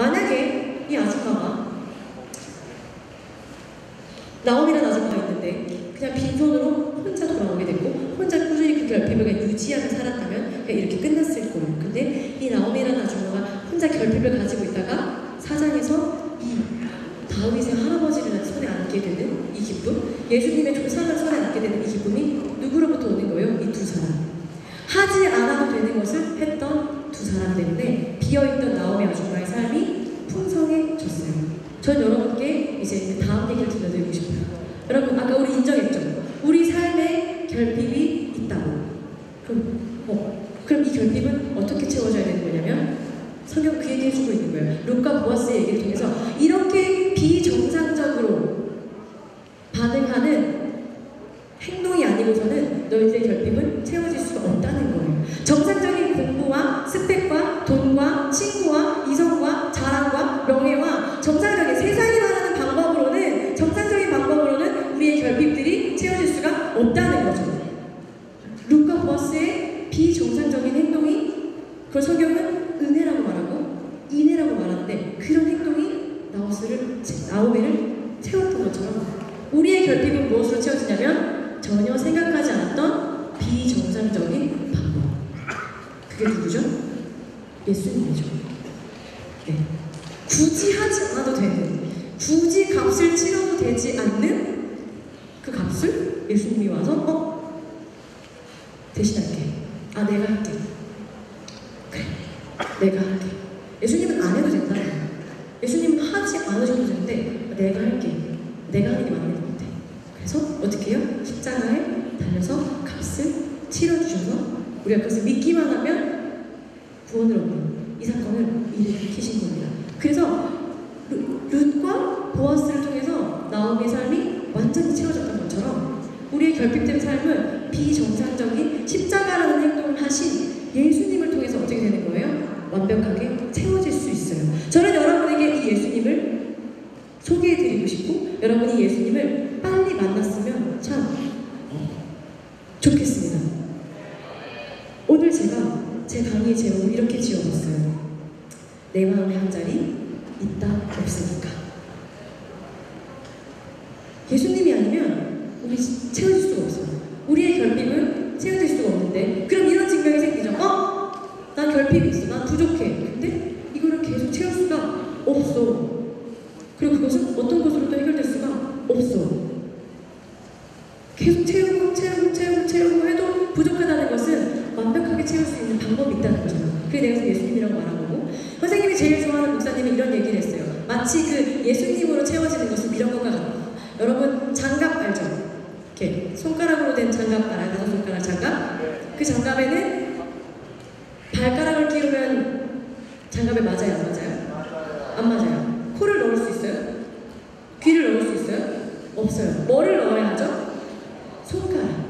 만약에 이 아줌마가 나옴이라는 아줌마가 있는데 그냥 빈손으로 혼자 돌아오게 됐고 혼자 꾸준히 그 결핍을 유지하며 살았다면 그냥 이렇게 끝났을 거예요. 근데 이 나옴이라는 아줌마가 혼자 결핍을 가지고 있다가 사장에서 이 다윗의 할아버지를 손에 안게 되는 이 기쁨, 예수님의 조상을 손에 안게 되는 이 기쁨이 누구로부터 오는 거예요? 이 두 사람. 하지 않아도 되는 것을 했던 두 사람 때문에 비어있던 나오미 아줌마의 삶이 풍성해졌어요. 전 여러분께 이제 다음 얘기를 들려드리고 싶어요. 여러분 아까 우리 인정했죠? 우리 삶에 결핍이 있다고. 그럼 이 결핍은 어떻게 채워져야 되는 거냐면 성경 그 얘기 해주고 있는 거예요. 룻과 보아스의 얘기를 통해서 이렇게 비정상적으로 반응하는 행동이 아니고서는 너희들의 결핍은 채워질 수가 없다는 거예요. 정상적인 공부와 스펙과 돈과 친구와 이성과 자랑과 명예와 정상적인 세상이 말하는 방법으로는 정상적인 방법으로는 우리의 결핍들이 채워질 수가 없다는 거죠. 룻과 보아스의 비정상적인 행동이 그걸 성경은 은혜라고 말하고 인애라고 말하는데 그런 행동이 나오미를 채웠던 것처럼 우리의 결핍은 무엇으로 채워지냐면 전혀 생각하지 않았던 비정상적인 방법. 그게 누구죠? 예수님이죠. 네. 굳이 하지 않아도 되는, 굳이 값을 치러도 되지 않는 그 값을 예수님이 와서 대신할게. 내가 할게. 그래, 내가 할게. 예수님은 안 해도 된다는 거예요. 예수님은 하지 않으셔도 되는데 내가 할게. 내가 하는 게 맞는 것 같아. 그래서 어떻게 해요? 십자가에 달려서 값을 치러주셔서 우리가 그것을 믿기만 하면 구원을 얻는 이 사건을 일으키신 겁니다. 그래서 룻과 보아스를 통해서 나오미의 삶이 완전히 채워졌던 것처럼 우리의 결핍된 삶은 비정상적인 십자가라는 행동을 하신 예수님을 통해서 어떻게 되는 거예요? 완벽하게 채워질 수 있어요. 저는 여러분에게 이 예수님을 소개해드리고 싶고 여러분이 예수님을 빨리 만났으면 참 좋겠습니다. 오늘 제가 제 강의 제목을 이렇게 지어봤어요. 내 마음에 한 자리 있다 없으니까. 예수님이 아니면 우리 채워질 수가 없어요. 우리의 결핍은 채워질 수가 없는데 그럼 이런 증명이 생기죠. 난 결핍이 있어. 난 부족해. 근데 이거를 계속 채울 수가 없어. 그리고 그것은 어떤 것으로도 해결될 수가 없어. 계속 채우고 해도 부족하다는 것은 완벽하게 채울 수 있는 방법이 있다는 거잖아. 그게 내가 예수님이라고 말한 거고 선생님이 제일 좋아하는 목사님이 이런 얘기를 했어요. 마치 그 예수님으로 채워지는 것은 이런 것과 같다. 여러분 장갑 알죠? 이렇게 손가락으로 된 장갑 알아요? 5손가락 장갑? 그 장갑에는 발가락을 끼우면 장갑에 맞아요? 안 맞아요? 안 맞아요. 코를 넣을 수 있어요? 귀를 넣을 수 있어요? 없어요. 뭐를 넣어야 하죠? 손가락.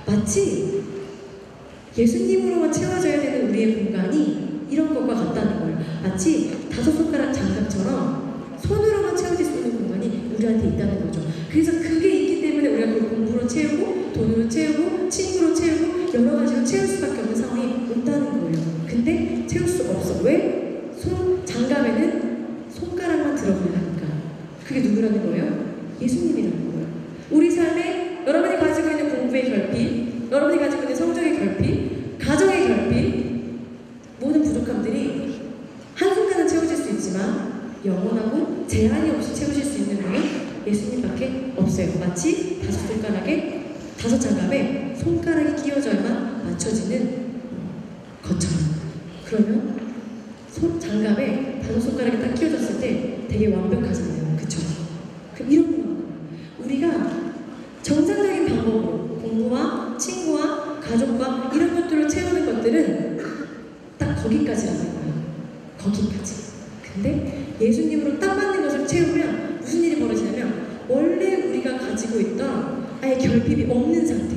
마치 예수님으로만 채워져야 되는 우리의 공간이 이런 것과 같다는 거예요. 마치 5손가락 장갑처럼 손으로만 채워질 수 있는 공간이 우리한테 있다는 거죠. 그래서 그게 있기 때문에 우리가 그걸 공부로 채우고 돈으로 채우고 친구로 채우고 여러 가지로 채울 수밖에 없는 상황이 온다는 거예요. 근데 채울 수가 없어. 왜? 장갑에는 손가락만 들어가야 하니까. 그게 누구라는 거예요? 예수님이라는 거예요. 우리 삶에 여러분이 가지고 있는 공부의 결핍, 여러분이 가지고 있는 성적의 결핍, 가정의 결핍, 모든 부족함들이 한순간은 채워질 수 있지만 영원하고 제한이 없이 채워질 수 있는 분이 예수님밖에 없어요. 마치 5손가락에 5장갑에 손가락이 끼워져야만 맞춰지는 것처럼. 그러면 장갑에 5손가락이 딱 끼워졌을 때 되게 완벽하잖아요. 그쵸? 그럼 이런 거예요. 우리가 정상적인 방법으로 공부와 친구와 가족과 이런 것들을 채우는 것들은 딱 거기까지라는 거예요. 거기까지. 근데 예수님으로 딱 맞는 것을 채우면 무슨 일이 벌어지냐면 원래 우리가 가지고 있던 아예 결핍이 없는 상태,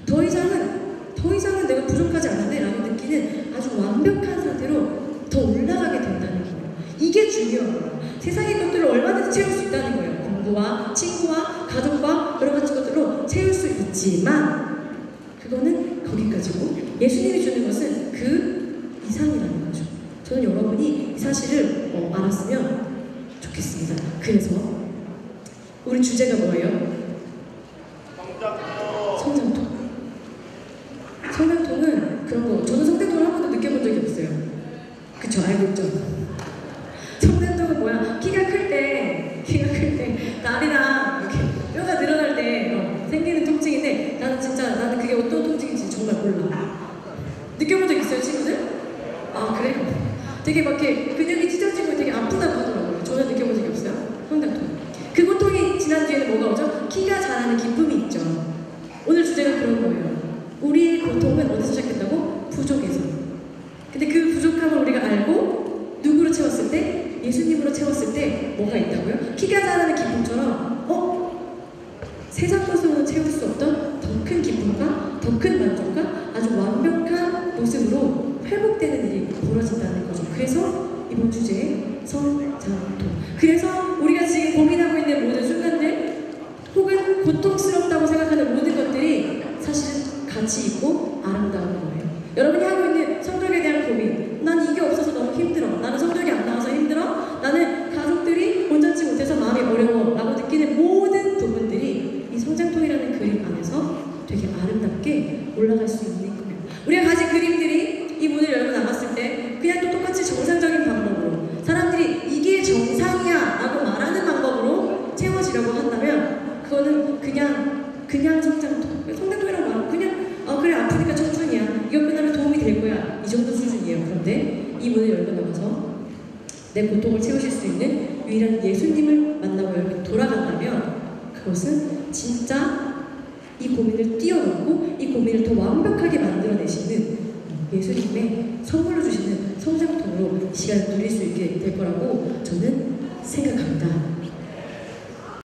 더 이상은 내가 부족하지 않은데 라고 느끼는 아주 완벽한 상태로 더 올라가게 된다는 거예요. 이게 중요한 거예요. 세상의 것들을 얼마든지 채울 수 있다는 거예요. 공부와 친구와 가족과 여러 가지 것들로 채울 수 있지만 그거는 거기까지고 예수님이 주는 것은 그 이상이라는 거죠. 저는 여러분이 이 사실을 알았으면 좋겠습니다. 그래서 우리 주제가 뭐예요? 성장통. 성장통은 그런 거. 저는 성장통을 한 번도 느껴본 적이 없어요. 그쵸? 알고 있죠? 성장통은 뭐야? 키가 클 때 다리랑 이렇게 뼈가 늘어날 때 생기는 통증인데 나는 그게 어떤 통증인지 정말 몰라. 느껴본 적 있어요, 친구들? 아, 그래요? 되게 막 이렇게 근육이 찢어지고 되게 아프다고 하더라고요. 저는 느껴본 적이 없어요. 성장통. 그 고통이 지난 뒤에는 뭐가 오죠? 키가 자라는 기쁨이 있죠. 오늘 주제가 그런 거예요. 우리의 고통은 어디서 시작된다고? 부족에서. 근데 그 부족함을 우리가 알고 누구로 채웠을 때? 예수님으로 채웠을 때 뭐가 있다고요? 키가 자라는 기쁨처럼 세상 것으로는 채울 수 없던 더 큰 기쁨과 더 큰 만족과 아주 완벽한 모습으로 회복되는 일이 벌어진다는 거죠. 그래서 이번 주제에 성장통. 그래서 우리가 지금 고민하고 있는 모든 순간들 혹은 고통스럽다고 생각하는 모든 것들이 사실은 가치 있고 아름다운 거예요. 여러분이 하고 있는 성적에 대한 고민, 난 이게 없어서 너무 힘들어, 나는 성적이 안 나와서 힘들어, 나는 가족들이 온전치 못해서 마음이 어려워 라고 느끼는 모든 부분들이 이 성장통이라는 그림 안에서 되게 아름답게 올라갈 수 있는 거예요. 우리가 가진 그림들이 이 문을 열고 나갔을 때 그냥 또 똑같이 정상적인 방법으로 사람들이 이게 정상이야 라고 말하는 방법으로 채워지려고 한다면 그거는 그냥 성장통이라고 말하면 그냥 그래 아프니까 청춘이야, 이거 끝나면 도움이 될 거야, 이 정도 수준이에요. 그런데 이 문을 열고 나가서 내 고통을 채우실 수 있는 유일한 예수님을 만나고 여러분이 돌아간다면 그것은 진짜 이 고민을 뛰어넘고 이 고민을 더 완벽하게 만들어내시는 예수님의 선물로 주시는 성장통으로 이 시간을 누릴 수 있게 될 거라고 저는 생각합니다.